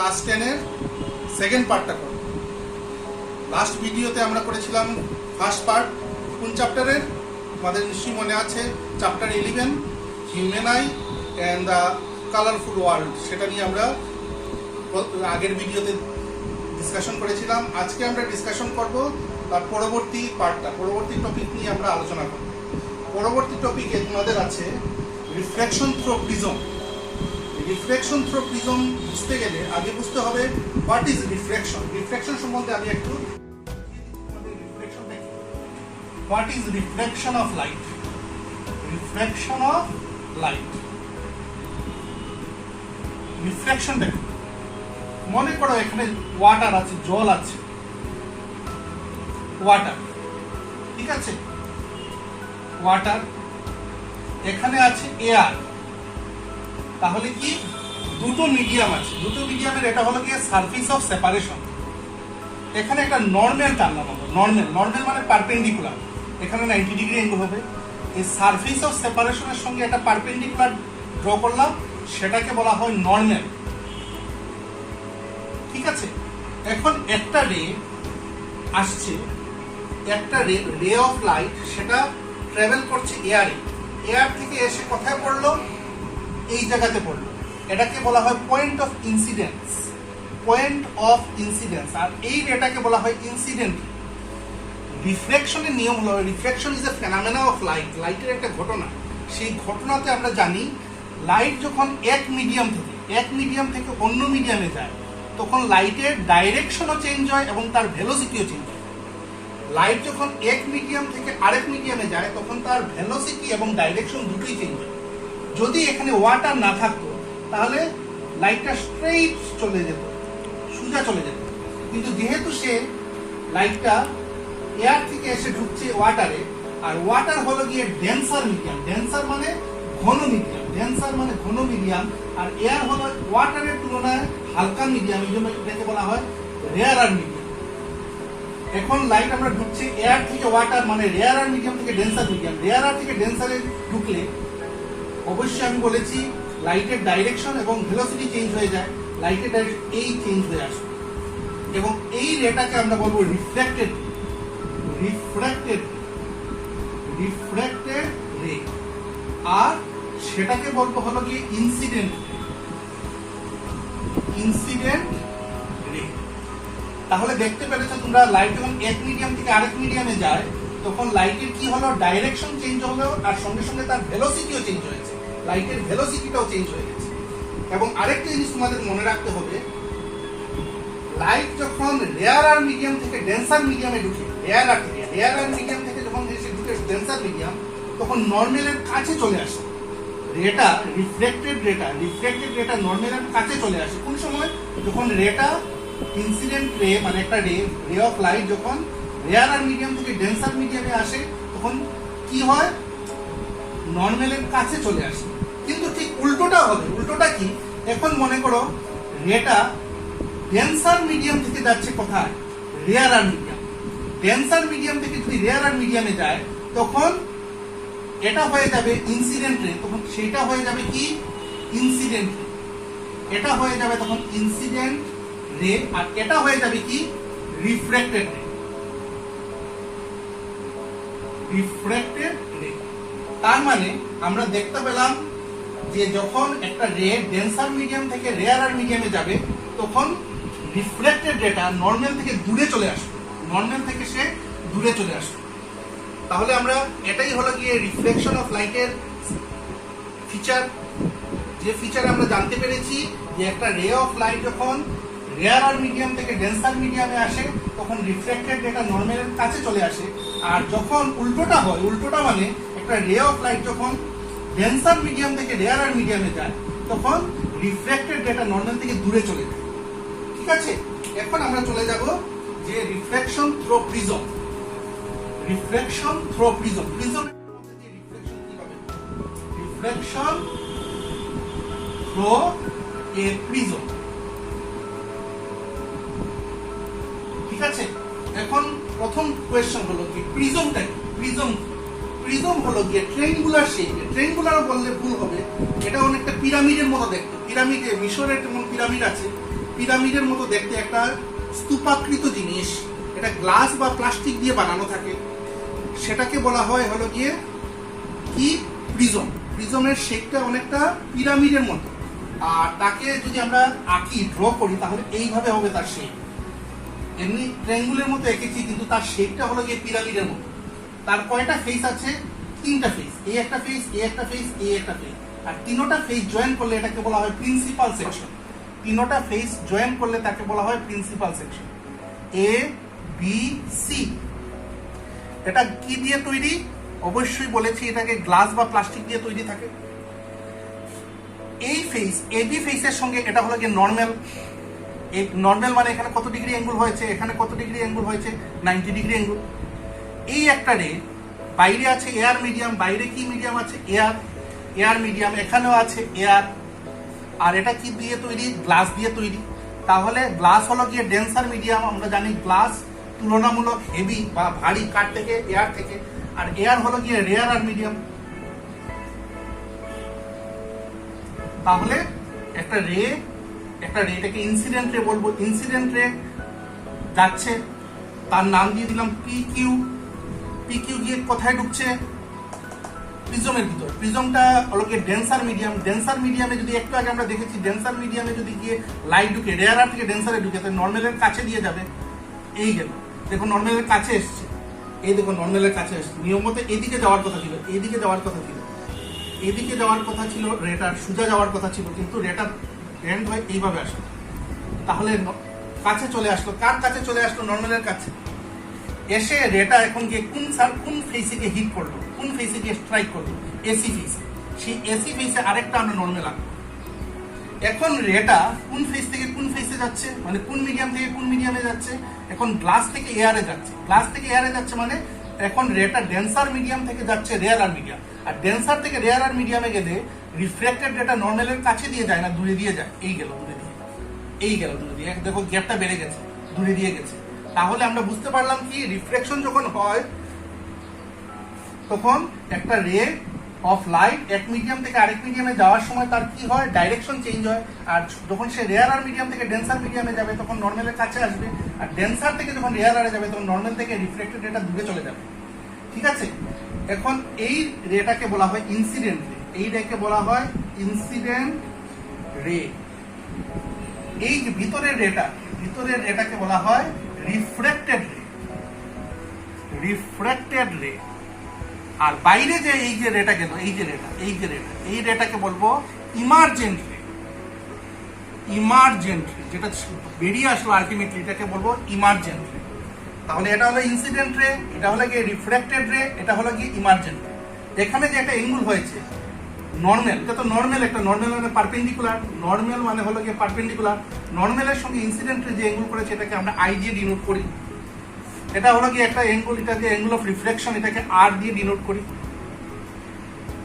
Class 10 এর second পার্টটা করব। লাস্ট ভিডিওতে আমরা করেছিলাম ফার্স্ট পার্ট। কোন চ্যাপ্টারের? আমাদের নিশ্চয়ই মনে আছে, chapter 11 human I and the colourful world. সেটা নিয়ে আমরা আগের ভিডিওতে ডিসকাশন করেছিলাম। আজকে আমরা ডিসকাশন করব তার পরবর্তী পার্টটা, পরবর্তী টপিক নিয়ে আমরা আলোচনা করব। পরবর্তী টপিকে তোমাদের আছে reflection through prism. Reflection through prism বুঝতে গেলে আগে বুঝতে হবে হোয়াট ইজ রিফ্লেকশন। রিফ্লেকশন সম্বন্ধে আমি একটু what is reflection of light. Reflection of light, reflection দেখো, মনে করো এখানে ওয়াটার আছে, জল আছে, ওয়াটার, ঠিক আছে, ওয়াটার, এখানে আছে এয়ার। তাহলে কি দুটো মিডিয়াম আছে, দুটো মিডিয়ামের এটা হলো কি সারফেস অফ সেপারেশন। এখানে একটা নর্মাল টানলাম আমরা, নর্মাল মানে পারপেন্ডিকুলার, এখানে 90 ডিগ্রি অ্যাঙ্গেল হবে। এই সারফেস অফ সেপারেশনের সঙ্গে একটা পারপেন্ডিকুলার ড্র করলাম, সেটাকে বলা হয় নর্মাল, ঠিক আছে। এখন একটা রে আসছে, একটা রে অফ লাইট, সেটা ট্রাভেল করছে এয়ারে, এয়ার থেকে এসে কোথায় পড়লো? এই জায়গাতে পড়লো। এটাকে বলা হয় point of incidence, point of incidence. আর এই রেটাকে বলা হয় ইনসিডেন্ট। রিফ্লেকশনের নিয়ম হলো, reflection is a phenomena of light, লাইটের একটা ঘটনা। সেই ঘটনাতে আমরা জানি লাইট যখন এক মিডিয়াম থেকে অন্য মিডিয়ামে যায়, তখন লাইটের ডাইরেকশনও চেঞ্জ হয় এবং তার ভেলোসিটিও চেঞ্জ হয়। লাইট যখন এক মিডিয়াম থেকে আরেক মিডিয়ামে যায়, তখন তার ভেলোসিটি এবং ডাইরেকশন দুটোই চেঞ্জ হয়। যদি এখানে ওয়াটার না থাকতো তাহলে লাইটটা স্ট্রেইট চলে যেত, সোজা চলে যেত। কিন্তু যেহেতু সে লাইটটা এয়ার থেকে এসে ঢুকছে ওয়াটারে, আর ওয়াটার হলো গিয়ে ডেন্সার মিডিয়াম, ডেন্সার মানে ঘন মিডিয়াম, ডেন্সার মানে ঘন মিডিয়াম, আর এয়ার হলো ওয়াটারের তুলনায় হালকা মিডিয়াম, এই জন্য এটাকে বলা হয় রেয়ারার মিডিয়াম। এখন লাইট আমরা ঢুকছে এয়ার থেকে ওয়াটার, মানে রেয়ারার মিডিয়াম থেকে ডেন্সার মিডিয়াম। রেয়ারার থেকে ডেন্সারে ঢুকলে অবশ্যই আমি বলেছি লাইটের ডাইরেকশন এবং ভেলোসিটি চেঞ্জ হয়ে যায়, লাইটের ডাইরেকশন এই চেঞ্জ হয়ে আসে, এবং এই রেটাকে আমরা বলবো রিফ্লেক্টেড, রিফ্লেক্টেড রে। আর সেটাকে বলবো হলো কি ইনসিডেন্ট রে। তাহলে দেখতে পেরেছো তোমরা, লাইট যখন এক মিডিয়াম থেকে আরেক মিডিয়ামে যায়, তখন লাইটের কি হলো, ডাইরেকশন চেঞ্জ হলো, আর সঙ্গে সঙ্গে তার ভেলোসিটিও চেঞ্জ হয়েছে, লাইটের ভেলোসিটিটাও চেঞ্জ হয়ে গেছে। এবং আরেকটা জিনিস তোমাদের মনে রাখতে হবে, লাইট যখন রেয়ারার মিডিয়াম থেকে ডেন্সার মিডিয়ামে ঢুকে, রেয়ারার মিডিয়াম থেকে যখন এসে ঢুকে ডেন্সার মিডিয়াম, তখন নর্মালের কাছে চলে আসে। রেটা রিফ্লেক্টেড রেটা নর্মালের কাছে চলে আসে। কোন সময়? যখন রেটা ইনসিডেন্ট রে, মানে একটা রে অফ লাইট যখন রেয়ারার মিডিয়াম থেকে ডেন্সার মিডিয়ামে আসে, তখন কি হয়? নর্মালের কাছে চলে আসে। কিন্তু ঠিক উল্টোটা হবে। উল্টোটা কি? এখন মনে করো রেটা ডেন্সার মিডিয়াম থেকে যাচ্ছে কোথায়? রেয়ারার মিডিয়াম। ডেন্সার মিডিয়াম থেকে যদি রেয়ারার মিডিয়ামে যায়, তখন এটা হয়ে যাবে ইনসিডেন্ট রে, তখন সেটা হয়ে যাবে কি? ইনসিডেন্ট রে। এটা হয়ে যাবে তখন ইনসিডেন্ট রে, আর এটা হয়ে যাবে কি? রিফ্লেক্টেড রে। রিফ্লেক্টেড রে। তার মানে আমরা দেখতে পেলাম যে যখন একটা রে ডেন্সার মিডিয়াম থেকে রেয়ারার মিডিয়ামে যাবে, তখন রিফ্লেক্টেড রেটা নর্মাল থেকে দূরে চলে আসবে, নর্মাল থেকে সে দূরে চলে আসবে। তাহলে আমরা এটাই হলো গিয়ে রিফ্লেকশন অফ লাইটের ফিচার। যে ফিচার আমরা জানতে পেরেছি যে একটা রে অফ লাইট যখন রেয়ারার মিডিয়াম থেকে ডেন্সার মিডিয়ামে আসে, তখন রিফ্লেক্টেড রেটা নর্মালের কাছে চলে আসে। আর যখন উল্টোটা হয়, উল্টোটা মানে একটা রে অফ লাইট যখন ডেন্সার মিডিয়াম থেকে রেয়ারার মিডিয়ামে যায়, তখন রিফ্লেক্টেড রেটা নর্মাল থেকে দূরে চলে যায়, ঠিক আছে। এখন আমরা চলে যাব যে reflection through prism. Reflection through prism, prism reflection কিভাবে? রিফ্লেকশন থ্রু এ প্রিজম, ঠিক আছে। এখন প্রথম কোয়েশ্চন হলো কি প্রিজমটা কি? প্রিজম হলো গিয়ে ট্রেঙ্গুলার শেপ। ট্রেঙ্গুলার বললে ভুল হবে, এটা অনেকটা পিরামিডের মতো দেখতে। পিরামিডে মিশরের যেমন পিরামিড আছে, পিরামিডের মতো দেখতে একটা স্তূপাকৃত জিনিস, এটা গ্লাস বা প্লাস্টিক দিয়ে বানানো থাকে, সেটাকে বলা হয় হলো গিয়ে কি প্রিজম। প্রিজমের শেপটা অনেকটা পিরামিডের মতো, আর তাকে যদি আমরা আঁকি ড্র করি তাহলে এইভাবে হবে তার শেপ। এমনি ট্রায়াঙ্গুলের মতো এঁকেছি কিন্তু তার শেপটা হলো গিয়ে পিরামিডের মতো। তার কয়টা ফেস আছে? 3টা ফেস, এই একটা ফেস, এই একটা ফেস, এই একটা ফেস, আর তিনোটা ফেস জয়েন করলে এটাকে বলা হয় প্রিন্সিপাল সেকশন। তিনোটা ফেস জয়েন করলে তাকে বলা হয় principal section. A B C. এটা কি দিয়ে তৈরি? অবশ্যই বলেছি এটাকে গ্লাস বা প্লাস্টিক দিয়ে তৈরি থাকে। এই ফেস এবি ফেসের সঙ্গে এটা হলো গিয়ে নর্মাল। এই নর্মাল মানে এখানে কত ডিগ্রি অ্যাঙ্গেল হয়েছে, এখানে কত ডিগ্রি অ্যাঙ্গেল হয়েছে, 90 ডিগ্রি অ্যাঙ্গেল। এই একটা রে বাইরে আছে এয়ার মিডিয়াম, বাইরে কি মিডিয়াম আছে? এয়ার মিডিয়াম, এখানেও আছে এয়ার। আর এটা কি দিয়ে তৈরি? গ্লাস দিয়ে তৈরি। তাহলে গ্লাস হলো গিয়ে ডেন্সার মিডিয়াম, আমরা জানি গ্লাস তুলনামূলক হেভি বা ভারী কাঠ থেকে, এয়ার থেকে। আর এয়ার হলো গিয়ে রেয়ার আর মিডিয়াম। তাহলে একটা রে এটাকে ইনসিডেন্ট রে বলবো। ইনসিডেন্ট রে যাচ্ছে, তার নাম দিয়ে দিলাম পিকিউ। পিকিউ গিয়ে কোথায় ঢুকছে? প্রিজমের ভিতর। প্রিজমটা হলো গিয়ে ডেন্সার মিডিয়াম। ডেন্সার মিডিয়ামে যদি একটু আগে আমরা দেখেছি, ডেন্সার মিডিয়ামে যদি গিয়ে লাইট ঢুকে, রেয়ার থেকে ডেন্সারে ঢুকে, তাহলে নর্মালের কাছে দিয়ে যাবে। এই গেল, দেখো নর্মালের কাছে এসছে। এই দেখো নর্মালের কাছে এসছে। নিয়ম মতো এদিকে যাওয়ার কথা ছিল, এইদিকে যাওয়ার কথা ছিল, এদিকে যাওয়ার কথা ছিল, রেটার সোজা যাওয়ার কথা ছিল, কিন্তু রেটার এন্ড হয় এইভাবে আসলো। তাহলে কাছে চলে আসলো। কার কাছে চলে আসলো? নর্মালের কাছে। এসে রেটা এখন গিয়ে কোন ফেসে গিয়ে হিট করলো, কোন ফেসে গিয়ে স্ট্রাইক করলো? এসি ফেসে। সেই এসি ফেসে আরেকটা আমরা নর্মাল আঁকবো। এখন রেটা কোন ফেস থেকে কোন ফেসে যাচ্ছে, মানে কোন মিডিয়াম থেকে কোন মিডিয়ামে যাচ্ছে? এখন গ্লাস থেকে এয়ারে যাচ্ছে। গ্লাস থেকে এয়ারে যাচ্ছে মানে এখন রেটা ডেন্সার মিডিয়াম থেকে যাচ্ছে রেয়ার আর মিডিয়াম। আর ডেন্সার থেকে রেয়ার আর মিডিয়ামে গেলে রিফ্লেক্টেড রেটা নর্মালের কাছে দিয়ে যায় না, দূরে দিয়ে যায়। এই গেল দূরে দিয়ে, এই গেল দূরে দিয়ে। দেখো গ্যাপটা বেড়ে গেছে, দূরে দিয়ে গেছে। তাহলে আমরা বুঝতে পারলাম কি, রিফ্লেকশন যখন হয় তখন একটা রে অফ লাইট এক মিডিয়াম থেকে আরেক মিডিয়ামে যাওয়ার সময় তার কি হয়? ডাইরেকশন চেঞ্জ হয়। আর যখন সে রেয়ার আর মিডিয়াম থেকে ডেন্সার মিডিয়ামে যাবে তখন নর্মালের কাছে আসবে। আর ডেন্সার থেকে যখন রেয়ার আরে যাবে তখন নর্মাল থেকে রিফ্লেক্টেড রেটা দূরে চলে যাবে। ঠিক আছে? এখন এই রেটাকে বলা হয় ইনসিডেন্ট রে। এই রেকে বলা হয় ইনসিডেন্ট রে। এই যে ভিতরের রেটাকে বলা হয় রিফ্রেক্টেড রে। রিফ্রেক্টেড রে। আর বাইরে যে এই যে রেটা গেল, এই রেটাকে বলবো ইমার্জেন্ট রে। ইমার্জেন্ট রে, যেটা বেরিয়ে আসলো আলটিমেটলি, এটাকে বলবো ইমার্জেন্ট রে। তাহলে এটা হলো ইনসিডেন্ট রে, এটা হলো গিয়ে রিফ্রেক্টেড রে, এটা হলো গিয়ে ইমার্জেন্ট রে। এখানে যে একটা অ্যাঙ্গেল হয়েছে নর্মাল, এটা তো নর্মাল, একটা নর্মাল মানে পারপেন্ডিকুলার। নর্মাল মানে হলো গিয়ে পারপেন্ডিকুলার। নর্মালের সঙ্গে ইনসিডেন্ট রে যে অ্যাঙ্গেল করেছে এটাকে আমরা আই দিয়ে ডিনোট করি। এটা হলো গিয়ে একটা অ্যাঙ্গেল, এটাকে অ্যাঙ্গেল অফ রিফ্লেকশন, এটাকে আর দিয়ে ডিনোট করি।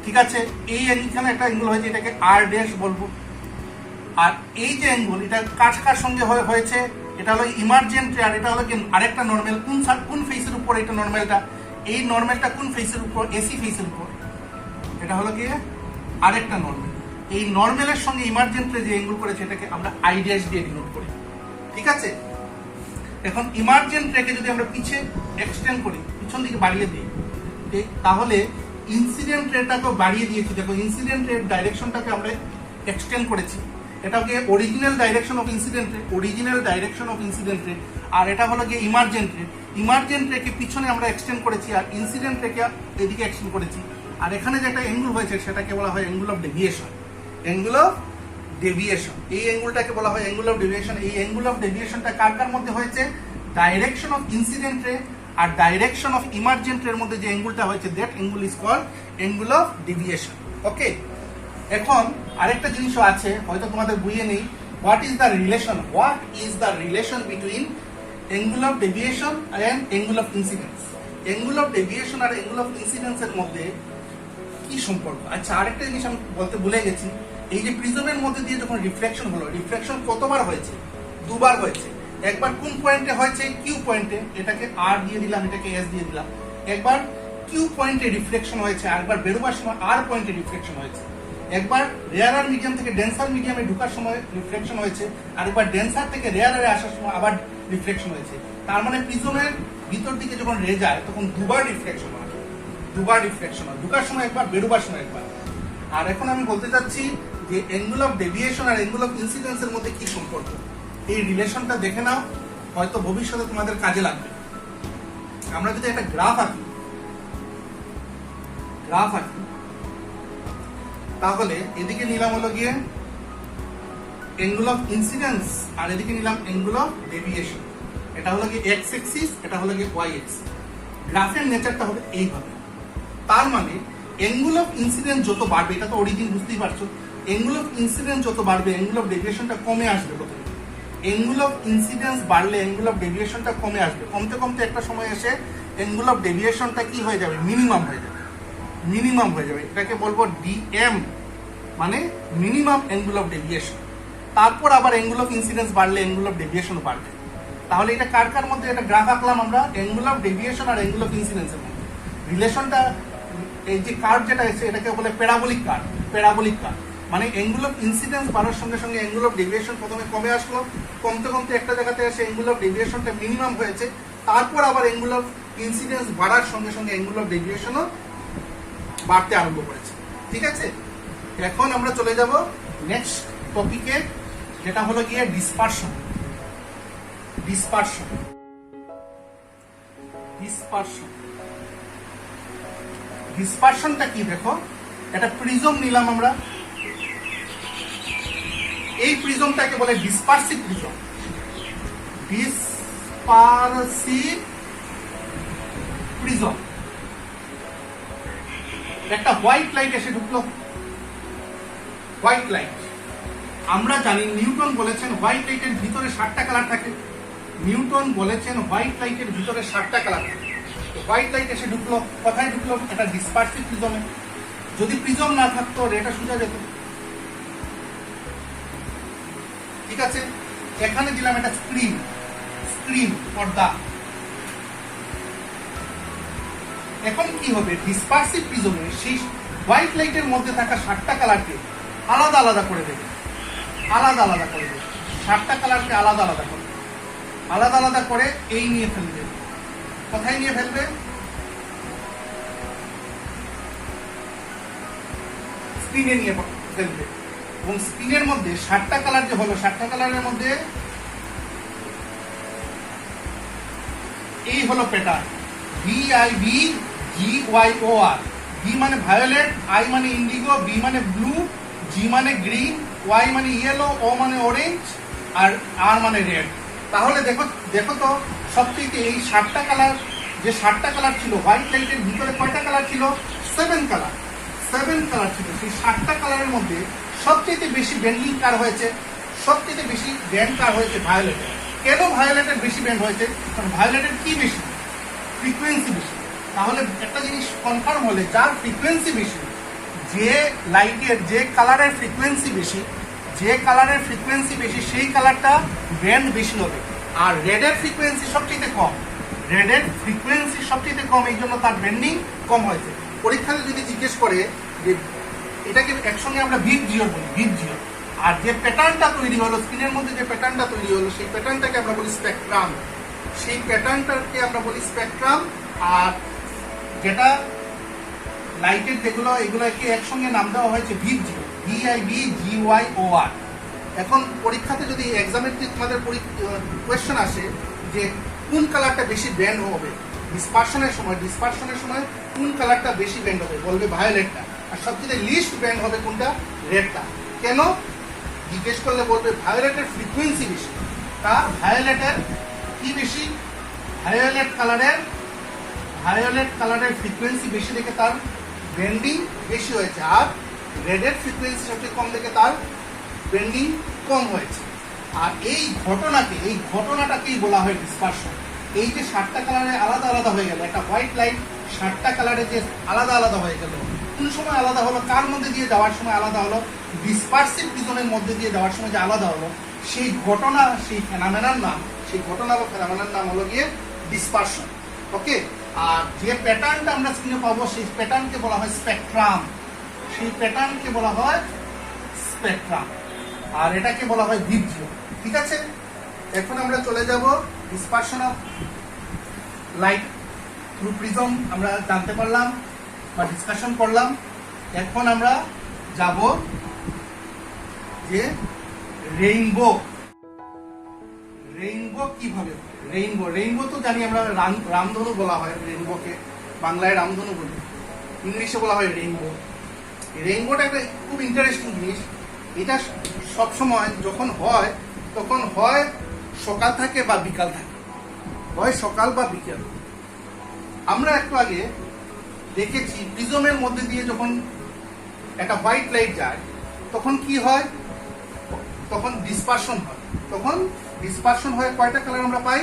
ঠিক আছে? এই এখানে একটা অ্যাঙ্গেল হয়েছে, এটাকে আর ড্যাশ বলবো। আর এই যে অ্যাঙ্গেল, এটা কার সঙ্গে হয়েছে? এটা হলো ইমার্জেন্ট রে। আর এটা হলো গিয়ে আরেকটা নর্মাল। কোন ফেসের উপর এটা নর্মালটা? এই নর্মালটা কোন ফেসের উপর? এসি ফেসের উপর। এটা হলো গিয়ে আরেকটা নর্মাল। এই নর্মালের সঙ্গে ইমার্জেন্ট রে যে অ্যাঙ্গেল করেছে এটাকে আমরা আই ড্যাশ দিয়ে ডিনোট করি। ঠিক আছে? এখন ইমার্জেন্ট রেকে যদি আমরা পিছে এক্সটেন্ড করি, পিছন দিকে বাড়িয়ে দিই, তাহলে ইনসিডেন্ট রেটাকে বাড়িয়ে দিয়েছি। দেখো ইনসিডেন্ট রের ডাইরেকশনটাকে আমরা এক্সটেন্ড করেছি। এটাকে অরিজিনাল ডাইরেকশন অফ ইনসিডেন্ট রে, অরিজিনাল ডাইরেকশন অফ ইনসিডেন্ট রে। আর এটা হলো গিয়ে ইমার্জেন্ট রে। ইমার্জেন্ট রেকে পিছনে আমরা এক্সটেন্ড করেছি, আর ইনসিডেন্ট রেকে এদিকে এক্সটেন্ড করেছি। আর এখানে যে একটা অ্যাঙ্গেল হয়েছে সেটাকে বলা হয় angle of deviation. Angle of deviation, এই অ্যাঙ্গেলটাকে বলা হয় অ্যাঙ্গেল অফ ডেভিয়েশন। এই অ্যাঙ্গেল অফ ডেভিয়েশনটা কার মধ্যে হয়েছে? ডাইরেকশন অফ ইনসিডেন্ট রে আর ডাইরেকশন অফ ইমার্জেন্ট রের মধ্যে যে অ্যাঙ্গেলটা হয়েছে, that angle is called angle of deviation. Okay, এখন আরেকটা জিনিসও আছে, হয়তো তোমাদের বইয়ে নেই। What is the relation between angle of deviation and angle of incidence? Angle of deviation আর অ্যাঙ্গেল অফ ইনসিডেন্স এর মধ্যে কি সম্পর্ক? আচ্ছা, আরেকটা জিনিস আমি বলতে ভুলে গেছি। এই যে প্রিজমের মধ্যে দিয়ে যখন রিফ্লেকশন হলো, রিফ্লেকশন কতবার হয়েছে? দুবার হয়েছে। একবার কোন পয়েন্টে হয়েছে? কিউ পয়েন্টে, এটাকে আর দিয়ে দিলাম, এটাকে এস দিয়ে দিলাম। একবার কিউ পয়েন্টে রিফ্লেকশন হয়েছে, আর একবার বেরোবার সময় আর পয়েন্টে রিফ্লেকশন হয়েছে। একবার রেয়ারার মিডিয়াম থেকে ডেন্সার মিডিয়ামে ঢোকার সময় রিফ্লেকশন হয়েছে, আর একবার ডেন্সার থেকে রেয়ারারে আসার সময় আবার রিফ্লেকশন হয়েছে। তার মানে প্রিজমের ভিতর দিকে যখন রে যায় তখন দুবার রিফ্লেকশন হয়, দুবার রিফ্লেকশন হয়, ঢোকার সময় একবার, বেরোবার সময় একবার। আর এখন আমি বলতে চাচ্ছি যে অ্যাঙ্গেল অফ ডেভিয়েশন আর অ্যাঙ্গেল অফ ইনসিডেন্সের মধ্যে কি সম্পর্ক, এই রিলেশনটা দেখে নাও, হয়তো ভবিষ্যতে তোমাদের কাজে লাগবে। আমরা যদি একটা গ্রাফ আঁকি তাহলে এদিকে নিলাম হলো গিয়ে অ্যাঙ্গেল অফ ইনসিডেন্স আর এদিকে নিলাম অ্যাঙ্গেল অফ ডেভিয়েশন। এটা হলো গিয়ে এক্স এক্সিস, এটা হলো গিয়ে ওয়াই এক্সিস। গ্রাফের নেচারটা হবে এইভাবে। তার মানে অ্যাঙ্গেল অফ ইনসিডেন্স যত বাড়বে, এটা তো অরিজিন বুঝতেই পারছো, অ্যাঙ্গেল অফ ইনসিডেন্স যত বাড়বে অ্যাঙ্গেল অফ ডেভিয়েশনটা কমে আসবে। প্রথমে অ্যাঙ্গেল অফ ইনসিডেন্স বাড়লে অ্যাঙ্গেল অফ ডেভিয়েশনটা কমে আসবে, কমতে কমতে একটা সময় এসে অ্যাঙ্গেল অফ ডেভিয়েশনটা কি হয়ে যাবে, মিনিমাম হয়ে যাবে, মিনিমাম হয়ে যাবে। এটাকে বলবো ডিএম, মানে মিনিমাম অ্যাঙ্গেল অফ ডেভিয়েশন। তারপর আবার অ্যাঙ্গেল অফ ইনসিডেন্স বাড়লে অ্যাঙ্গেল অফ ডেভিয়েশন বাড়বে। তাহলে এটা কার কার মধ্যে একটা গ্রাফ আঁকলাম আমরা, অ্যাঙ্গেল অফ ডেভিয়েশন আর অ্যাঙ্গেল অফ ইনসিডেন্সের মধ্যে রিলেশনটা। এই যে কার্ভ যেটা এসে এটাকে বলে প্যারাবোলিক কার্ভ, প্যারাবোলিক কার্ভ মানে অ্যাঙ্গেল অফ ইনসিডেন্স বাড়ার সঙ্গে সঙ্গে অ্যাঙ্গেল অফ ডেভিয়েশন প্রথমে কমে আসলো, কমতে কমতে একটা জায়গাতে এসে অ্যাঙ্গেল অফ ডেভিয়েশনটা মিনিমাম হয়েছে, তারপর আবার অ্যাঙ্গেল অফ ইনসিডেন্স বাড়ার সঙ্গে সঙ্গে অ্যাঙ্গেল অফ ডেভিয়েশনও বাড়তে আরম্ভ করেছে। ঠিক আছে, এখন আমরা চলে যাব নেক্সট টপিকে, যেটা হলো গিয়ে ডিসপারশন। ডিসপারশন ডিসপারশন ডিসপারশনটা কি দেখো, একটা প্রিজম নিলাম আমরা, এই প্রিজমটাকে বলে ডিসপারসিভ প্রিজম। ডিসপারসিভ প্রিজম। একটা হোয়াইট লাইট এসে ঢুকলো, হোয়াইট লাইট। আমরা জানি নিউটন বলেছেন হোয়াইট লাইটের ভিতরে 60টা কালার থাকে, নিউটন বলেছেন হোয়াইট লাইটের ভিতরে 60টা কালার থাকে। হোয়াইট লাইট এসে ঢুকলো, কোথায় ঢুকলো, এটা ডিসপারসিভ প্রিজমে। যদি প্রিজম না থাকতো এটা সোজা যেত। ঠিক আছে, এখানে দিলাম একটা স্ক্রিন, স্ক্রিন পর্দা। এখন কি হবে, ডিসপারসিভ প্রিজমে সেই হোয়াইট লাইটের মধ্যে থাকা 60টা কালারকে আলাদা আলাদা করে দেবে, আলাদা আলাদা করে দেবে, 60টা কালারকে আলাদা আলাদা করে, আলাদা আলাদা করে এই নিয়ে ফেলবে। কোথায় নিয়ে ফেলবে, স্ক্রিনে নিয়ে ফেলবে। এবং স্ক্রিনের মধ্যে 60টা কালার যে হলো, 60টা কালারের মধ্যে এই হলো প্যাটার্ন, VIBGYOR। ভি মানে ভায়োলেট, আই মানে ইন্ডিগো, বি মানে ব্লু, জি মানে গ্রিন, ওয়াই মানে ইয়েলো, ও মানে অরেঞ্জ, আর আর মানে রেড। তাহলে দেখো দেখো তো, সবথেকে এই 60টা কালার, যে 60টা কালার ছিল হোয়াইট লাইটের ভিতরে কয়টা কালার ছিল, 7 কালার, 7 কালার ছিল। সেই 60টা কালারের মধ্যে সবচেয়ে বেশি ব্যান্ডিং কার হয়েছে, সবচেয়ে বেশি ব্যান্ড কার হয়েছে, ভায়োলেটের। কেন ভায়োলেটের বেশি ব্যান্ড হয়েছে, কারণ ভায়োলেটের কি বেশি, ফ্রিকোয়েন্সি বেশি। তাহলে একটা জিনিস কনফার্ম হলে, যার ফ্রিকোয়েন্সি বেশি, যে লাইটের যে কালারের ফ্রিকোয়েন্সি বেশি, যে কালারের ফ্রিকোয়েন্সি বেশি সেই কালারটা ব্যান্ড বেশি হবে। আর রেডের ফ্রিকোয়েন্সি সবচেয়ে কম, রেডের ফ্রিকোয়েন্সি সবচেয়ে কম, এই জন্য তার ব্যান্ডিং কম হয়েছে। পরীক্ষাতে যদি জিজ্ঞেস করে যে এটাকে একসঙ্গে আমরা ভিপ জিওর বলি, ভিপ জিও, আর যে প্যাটার্নটা তৈরি হলো স্ক্রিনের মধ্যে, যে প্যাটার্নটা তৈরি হলো সেই প্যাটার্নটাকে আমরা বলি স্পেকট্রাম, সেই প্যাটার্নটাকে আমরা বলি স্পেকট্রাম। আর যেটা লাইটের যেগুলো, এগুলোকে একসঙ্গে নাম দেওয়া হয়েছে ভিপ জিও, VIBGYOR। এখন পরীক্ষাতে যদি এক্সামের তোমাদের কোয়েশ্চেন আসে যে কোন কালারটা বেশি ব্যান্ড হবে ডিসপারশনের সময়, ডিসপারশনের সময় কোন কালারটা বেশি ব্যান্ড হবে, বলবে ভায়োলেটটা। আর সবচেয়ে লিস্ট ব্যান্ড হবে কোনটা, রেডটা। কেন জিজ্ঞেস করলে বলবে ভায়োলেটের ফ্রিকোয়েন্সি বেশি। তার ভায়োলেটের কি বেশি, ভায়োলেট কালারের ফ্রিকোয়েন্সি বেশি দেখে তার ব্যান্ডিং বেশি হয়েছে, আর রেডের ফ্রিকোয়েন্সি সবচেয়ে কম দেখে তার ব্যান্ডিং কম হয়েছে। আর এই ঘটনাটাকেই বলা হয় ডিসপারশন। এই যে 60টা কালারে আলাদা আলাদা হয়ে গেল, একটা হোয়াইট লাইট 60টা কালারে যে আলাদা আলাদা হয়ে গেল, কোন সময় আলাদা হলো, কার মধ্যে দিয়ে যাওয়ার সময় আলাদা হলো, ডিসপারসিভ প্রিজমের মধ্যে দিয়ে যাওয়ার সময় যে আলাদা হলো, সেই ঘটনা, সেই ফেনোমেনার নাম, সেই ঘটনা বা ফেনোমেনার নাম হলো গিয়ে ডিসপারশন। ওকে, আর যে প্যাটার্নটা আমরা স্ক্রিনে পাবো সেই প্যাটার্নকে বলা হয় স্পেকট্রাম। সেই প্যাটার্নকে বলা হয় স্পেকট্রাম, আর এটাকে বলা হয় ভিব্রিও। ঠিক আছে, এখন আমরা চলে যাব dispersion of light through prism আমরা জানতে পারলাম বা ডিসকাশন করলাম। এখন আমরা যাব যে রেইনবো। রেইনবো কিভাবে? রেইনবো তো জানি আমরা, রামধনু বলা হয় রেইনবোকে, বাংলায় রামধনু বলি, ইংলিশে বলা হয় রেইনবো। রেইনবোটা একটা খুব ইন্টারেস্টিং জিনিস। এটা সবসময় যখন হয় তখন হয় সকাল থাকে বা বিকাল থাকে, হয় সকাল বা বিকাল। আমরা একটু আগে দেখেছি প্রিজমের মধ্যে দিয়ে যখন একটা হোয়াইট লাইট যায় তখন কি হয়, তখন ডিসপারশন হয়। তখন ডিসপারশন হয় কয়টা কালার আমরা পাই?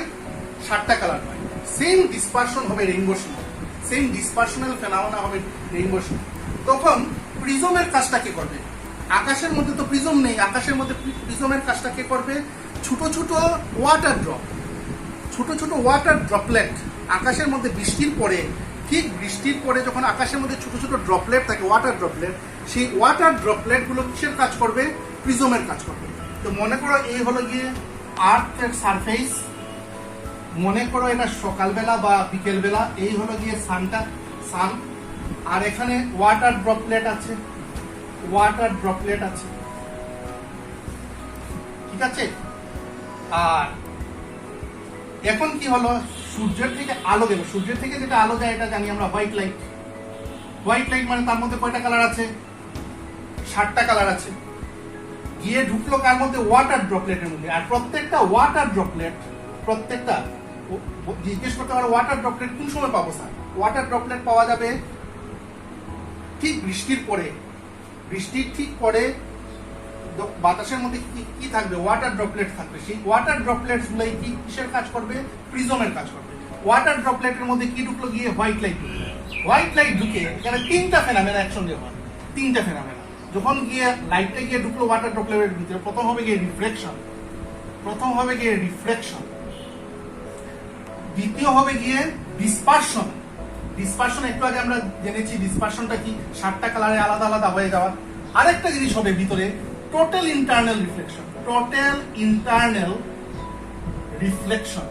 7টা কালার পাই। সেম ডিসপারশন হবে রেইনবোর সময়, সেম ডিসপারশনাল ফেনোমেনা হবে রেইনবোর সময়। তখন প্রিজমের কাজটা কে করবে? আকাশের মধ্যে তো প্রিজম নেই, আকাশের মধ্যে প্রিজমের কাজটা কে করবে? ছোট ছোট ওয়াটার ড্রপ, ছোট ছোট ওয়াটার ড্রপলেট আকাশের মধ্যে বৃষ্টির পরে, ঠিক বৃষ্টির পরে যখন আকাশের মধ্যে ছোট ছোট ড্রপলেট থাকে, ওয়াটার ড্রপলেট, সেই ওয়াটার ড্রপলেট গুলো কিসের কাজ করবে? প্রিজমের কাজ করবে। তো মনে করো এই হলো গিয়ে আর্থের সারফেস, মনে করো এটা সকালবেলা বা বিকেলবেলা, এই হলো গিয়ে সান, আর এখানে ওয়াটার ড্রপলেট আছে, ওয়াটার ড্রপলেট আছে। ঠিক আছে, আর এখন কি হলো, সূর্যের থেকে আলো গেল, সূর্যের থেকে যেটা আলো যায় এটা জানি আমরা হোয়াইট লাইট। হোয়াইট লাইট মানে তার মধ্যে কয়টা কালার আছে? 7টা কালার আছে। গিয়ে ঢুকলো কার মধ্যে? ওয়াটার ড্রপলেটের মধ্যে। আর প্রত্যেকটা ওয়াটার ড্রপলেট, প্রত্যেকটা জিজ্ঞেস করতে পারো ওয়াটার ড্রপলেট কোন সময় পাবো স্যার? ওয়াটার ড্রপলেট পাওয়া যাবে ঠিক বৃষ্টির পরে। বৃষ্টির ঠিক পরে বাতাসের মধ্যে কি থাকবে? ওয়াটার ড্রপলেট থাকবে। সেই ওয়াটার ড্রপলেট গুলাই কি কিসের কাজ করবে? প্রিজমের কাজ করবে। ওয়াটার ড্রপলেটের মধ্যে কি ঢুকলো? গিয়ে হোয়াইট লাইট ঢুকলো। হোয়াইট লাইট ঢুকে এখানে 3টা ফেনোমেনা একসঙ্গে হয়, 3টা ফেনোমেনা। যখন গিয়ে লাইটটা গিয়ে ঢুকলো ওয়াটার ড্রপলেটের ভিতরে, প্রথম হবে গিয়ে রিফ্লেকশন, দ্বিতীয় হবে গিয়ে ডিসপারশন। ডিসপারশন একটু আগে আমরা জেনেছি ডিসপারশনটা কি, 7টা কালারে আলাদা আলাদা হয়ে যাওয়া। আরেকটা জিনিস হবে ভিতরে, total internal reflection. Total internal reflection.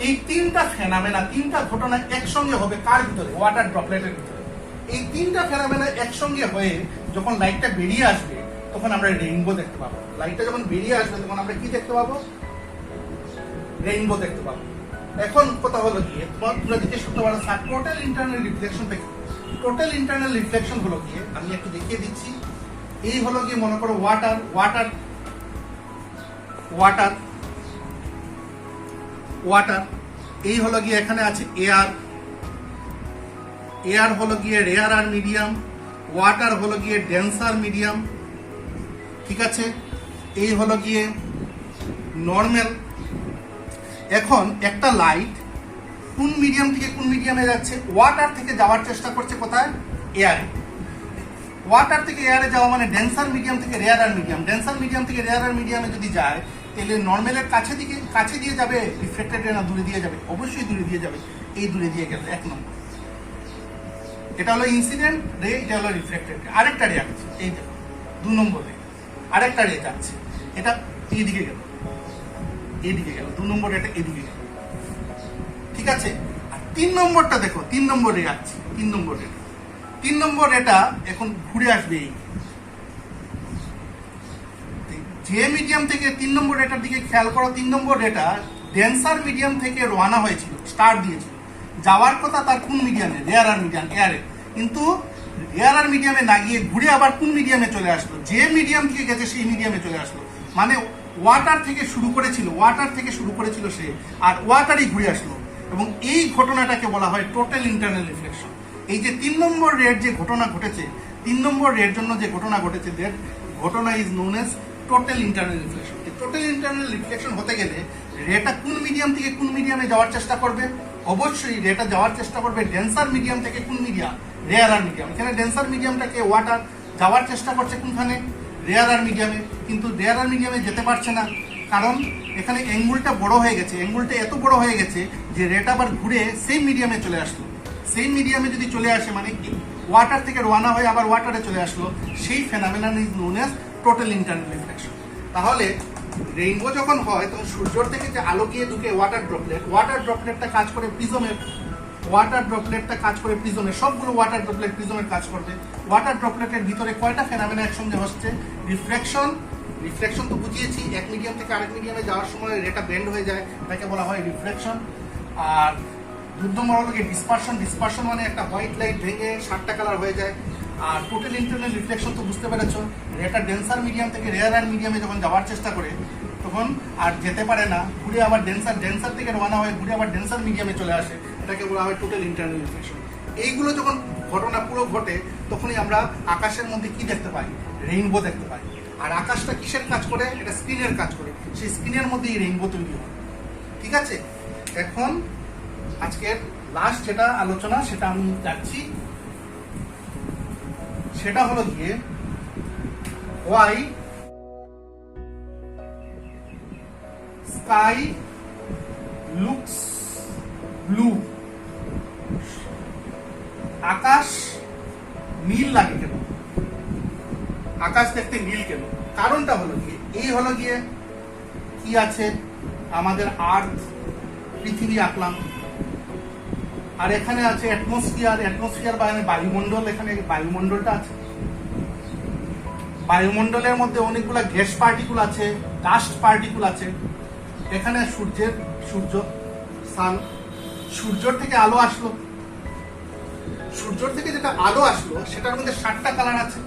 এই 3টা ফেনোমেনা, 3টা ঘটনা একসঙ্গে হবে কার ভিতরে? ওয়াটার ড্রপলেটের ভিতরে। এই 3টা ফেনোমেনা একসঙ্গে হয়ে যখন লাইটটা বেরিয়ে আসবে তখন আমরা রেইনবো দেখতে পাবো। লাইটটা যখন বেরিয়ে আসবে তখন আমরা কি দেখতে পাবো? রেইনবো দেখতে পাবো। এখন কথা হলো গিয়ে তোমরা জিজ্ঞেস করতে পারো স্যার টোটাল ইন্টারনাল রিফ্লেকশনটা কি? টোটাল ইন্টারনাল রিফ্লেকশন হলো গিয়ে, আমি একটু দেখিয়ে দিচ্ছি। এই হলো গিয়ে মনে করো ওয়াটার, ওয়াটার, ওয়াটার, ওয়াটার। এই হলো গিয়ে এখানে আছে এয়ার, এয়ার হলো গিয়ে রেয়ার আর মিডিয়াম, ওয়াটার হলো গিয়ে ডেন্সার মিডিয়াম। ঠিক আছে, এই হলো গিয়ে নর্মাল। এখন একটা লাইট কোন মিডিয়াম থেকে কোন মিডিয়ামে যাচ্ছে? ওয়াটার থেকে যাওয়ার চেষ্টা করছে কোথায়? এয়ারে। ওয়াটার থেকে এয়ারে যাওয়া মানে ডেন্সার মিডিয়াম থেকে রেয়ার আর মিডিয়াম। ডেন্সার মিডিয়াম থেকে রেয়ার আর মিডিয়ামে যদি যায় তাহলে নর্মালের কাছে দিয়ে যাবে, রিফ্লেক্টেড রে না দূরে দিয়ে যাবে? অবশ্যই দূরে দিয়ে যাবে। এই দূরে দিয়ে গেল 1 নম্বর। এটা হলো ইনসিডেন্ট রে, এটা হলো রিফ্লেক্টেড রে। আরেকটা রে আছে, এই দেখো 2 নম্বর রে, আরেকটা রে যাচ্ছে, এটা এইদিকে গেল, এইদিকে গেল 2 নম্বর, এটা এদিকে গেল। ঠিক আছে, আর 3 নম্বরটা দেখো, 3 নম্বর রে যাচ্ছে, 3 নম্বর রে, 3 নম্বর এটা এখন ঘুরে আসবে এই যে মিডিয়াম থেকে। 3 নম্বর রেটার দিকে খেয়াল করো, 3 নম্বর রেটা ডেন্সার মিডিয়াম থেকে রওনা হয়েছিল, স্টার্ট দিয়েছিল, যাওয়ার কথা তার কোন মিডিয়ামে? রেয়ার আর মিডিয়াম, এয়ারে। কিন্তু রেয়ার আর মিডিয়ামে না গিয়ে ঘুরে আবার কোন মিডিয়ামে চলে আসলো? যে মিডিয়াম থেকে গেছে সেই মিডিয়ামে চলে আসলো। মানে ওয়াটার থেকে শুরু করেছিল সে, আর ওয়াটারই ঘুরে আসলো। এবং এই ঘটনাটাকে বলা হয় টোটাল ইন্টারনাল রিফ্লেকশন। এই যে 3 নম্বর রের যে ঘটনা ঘটেছে, 3 নম্বর রের জন্য যে ঘটনা ঘটেছে, দ্যাট ঘটনা is known as total internal reflection. Total internal reflection হতে গেলে রেটা কোন মিডিয়াম থেকে কোন মিডিয়ামে যাওয়ার চেষ্টা করবে? অবশ্যই রেটা যাওয়ার চেষ্টা করবে ডেন্সার মিডিয়াম থেকে কোন মিডিয়াম? রেয়ার আর মিডিয়াম। এখানে ডেন্সার মিডিয়ামটাকে ওয়াটার যাওয়ার চেষ্টা করছে কোনখানে? রেয়ার আর মিডিয়ামে। কিন্তু রেয়ার আর মিডিয়ামে যেতে পারছে না, কারণ এখানে অ্যাঙ্গুলটা বড় হয়ে গেছে। অ্যাঙ্গুলটা এত বড় হয়ে গেছে যে রেটা আবার ঘুরে সেম মিডিয়ামে চলে আসলো। সেম মিডিয়ামে যদি চলে আসে মানে ওয়াটার থেকে রওনা হয়ে আবার ওয়াটারে চলে আসলো, সেই phenomenon is known as total internal reflection. তাহলে রেইনবো যখন হয় তখন সূর্যর থেকে যে আলো গিয়ে ঢুকে ওয়াটার ড্রপলেটটা কাজ করে প্রিজমের, সবগুলো ওয়াটার ড্রপলেট প্রিজমের কাজ করবে। ওয়াটার ড্রপলেটের ভিতরে কয়টা ফেনোমেনা একসঙ্গে হচ্ছে? রিফ্লেকশন তো বুঝিয়েছি, এক মিডিয়াম থেকে আরেক মিডিয়ামে যাওয়ার সময় রেটা বেন্ড হয়ে যায়, তাকে বলা হয় রিফ্লেকশন। আর 2 নম্বর হলো কি ডিসপারশন মানে একটা হোয়াইট লাইট ভেঙে 7টা কালার হয়ে যায়। আর টোটাল ইন্টারনাল রিফ্লেকশন তো বুঝতে পেরেছো, রেটা ডেন্সার মিডিয়াম থেকে রেয়ার মিডিয়ামে যখন যাওয়ার চেষ্টা করে তখন আর যেতে পারে না, ঘুরে আবার ডেন্সার থেকে রওনা হয়ে ঘুরে আবার ডেন্সার মিডিয়ামে চলে আসে, এটাকে বলা হয় টোটাল ইন্টারনাল রিফ্লেকশন। এইগুলো যখন ঘটনা পুরো ঘটে তখনই আমরা আকাশের মধ্যে কি দেখতে পাই? রেইনবো দেখতে পাই। আর আকাশটা কিসের কাজ করে? এটা স্ক্রিনের কাজ করে, সেই স্ক্রিনের মধ্যে এই রেইনবো তৈরি হয়। ঠিক আছে, এখন আজকের লাস্ট যেটা আলোচনা সেটা আমি যাচ্ছি, সেটা হলো গিয়ে why sky looks blue, আকাশ নীল লাগে কেন, আকাশ দেখতে নীল কেন? কারণটা হলো গিয়ে এই হলো গিয়ে কি আছে, আমাদের আর্থ পৃথিবী আঁকলাম, আর এখানে আছে অ্যাটমসফিয়ার মানে বায়ুমণ্ডল, এখানে বায়ুমণ্ডলটা আছে। বায়ুমণ্ডলের মধ্যে অনেকগুলা গ্যাস পার্টিকুল আছে, ডাস্ট পার্টিকুল আছে। এখানে সূর্যর থেকে আলো আসলো, সূর্যর থেকে যেটা আলো আসলো সেটার মধ্যে 7টা কালার আছে,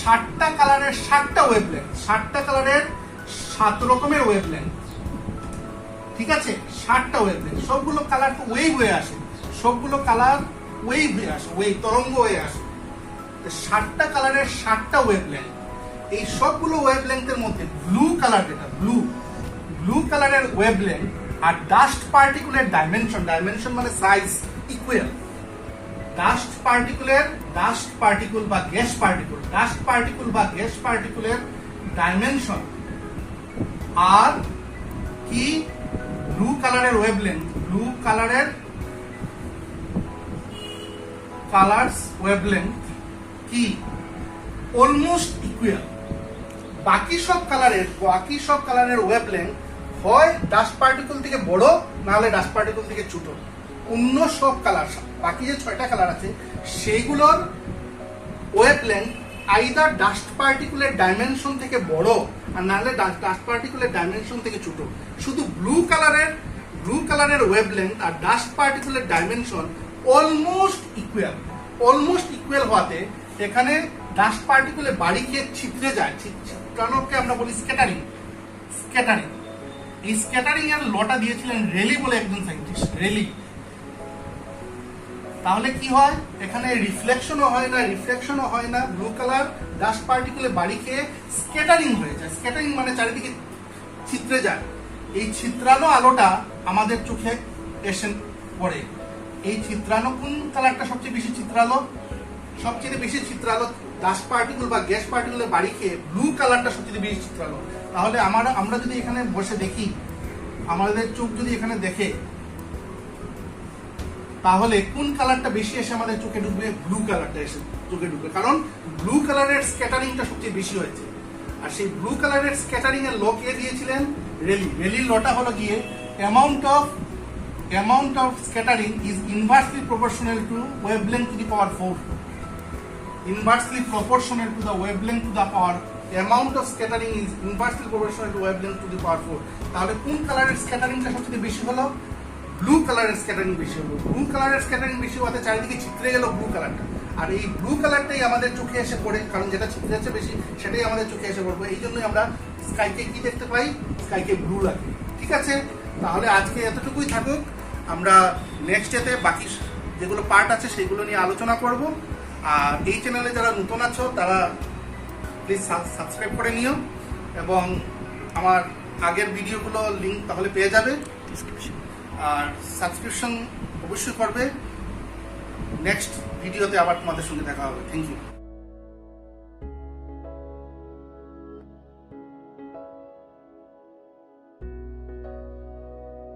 7টা কালারের 7টা ওয়েভলেন্থ, 7টা কালারের 7 রকমের ওয়েভলেন্থ। ঠিক আছে, 7টা ওয়েভলেন্থ, সবগুলো কালার তো ওয়েভ হয়ে আসে, সবগুলো কালার ওয়েভ হয়ে আসে, তরঙ্গ হয়ে আসে। 7টা কালারের 7টা ওয়েভলেন্থ, এই সবগুলো ওয়েভলেন্থের মধ্যে ব্লু কালার, যেটা ব্লু কালারের ওয়েভলেন্থ আর ডাস্ট পার্টিকুলের ডাইমেনশন মানে সাইজ ইকুয়াল। ডাস্ট পার্টিকুল বা গ্যাস পার্টিকুলের ডাইমেনশন আর কি ব্লু কালারের ওয়েভলেন্থ, কি অলমোস্ট ইকুয়াল। বাকি সব কালারের ওয়েভলেন্থ হয় ডাস্ট পার্টিকল থেকে বড়, না হলে ডাস্ট পার্টিকল থেকে ছোট। অন্য সব কালার, বাকি যে 6টা কালার আছে সেইগুলোর ওয়েভলেন্থ আইদার ডাস্ট পার্টিকুলের ডাইমেনশন থেকে বড় আর না হলে ডাস্ট পার্টিকুলের ডাইমেনশন থেকে ছোট। শুধু ব্লু কালারের ওয়েভলেন্থ আর ডাস্ট পার্টিকুলের ডাইমেনশন অলমোস্ট ইকুয়াল হওয়াতে এখানে ডাস্ট পার্টিকুলে বাড়ি খেয়ে ছিটরে যায়, ছিটরানোকে আমরা বলি স্ক্যাটারিং। এই স্ক্যাটারিং এর লটা দিয়েছিলেন রেলি বলে একজন সায়েন্টিস্ট, রেলি। তাহলে কি হয়, এখানে রিফ্লেকশনও হয় না, ব্লু কালার ডাস্ট পার্টিকুলে বাড়ি খেয়ে স্ক্যাটারিং হয়ে যায়। স্ক্যাটারিং মানে চারিদিকে ছিটরে যায়। এই ছিটরানো আলোটা আমাদের চোখে এসে পড়ে। এই ছিটরানো কোন কালারটা সবচেয়ে বেশি ছিটরালো? সবচেয়ে বেশি ছিটরালো ডাস্ট পার্টিকুল বা গ্যাস পার্টিকুলের বাড়ি খেয়ে ব্লু কালারটা সবচেয়ে বেশি ছিটরালো। তাহলে আমরা যদি এখানে বসে দেখি, আমাদের চোখ যদি এখানে দেখে, তাহলে কোন কালারটা বেশি এসে আমাদের চোখে ঢুকবে? ব্লু কালারটা এসে চোখে ঢুকবে, কারণ ব্লু কালারের স্ক্যাটারিংটা সবচেয়ে বেশি হয়েছে। আর সেই ব্লু কালারের স্ক্যাটারিং এর ল কে দিয়েছিলেন? রেলির লটা হলো গিয়ে amount of scattering is inversely proportional to wavelength to the power 4. Inversely proportional to the wavelength to the power, amount of scattering is inversely proportional to wavelength to the power 4. তাহলে কোন কালারের স্ক্যাটারিংটা সবচেয়ে বেশি হলো? ব্লু কালারের scattering বেশি হলো। Blue কালারের স্ক্যাটারিং বেশি হওয়াতে চারিদিকে ছিটরে গেল ব্লু কালারটা। আর এই ব্লু কালারটাই আমাদের চোখে এসে পড়ে, কারণ যেটা ছিটরেছে বেশি সেটাই আমাদের চোখে এসে পড়বে। এই জন্যই আমরা স্কাইকে কি দেখতে পাই? স্কাইকে ব্লু লাগে। ঠিক আছে, তাহলে আজকে এতটুকুই থাকুক। আমরা নেক্সট ডেতে বাকি যেগুলো পার্ট আছে সেগুলো নিয়ে আলোচনা করব। আর এই চ্যানেলে যারা নতুন আছো তারা প্লিজ সাবস্ক্রাইব করে নিও, এবং আমার আগের ভিডিওগুলো লিঙ্ক তাহলে পেয়ে যাবে। আর সাবস্ক্রিপশন অবশ্যই করবে। নেক্সট ভিডিওতে আবার তোমাদের সঙ্গে দেখা হবে। Thank you.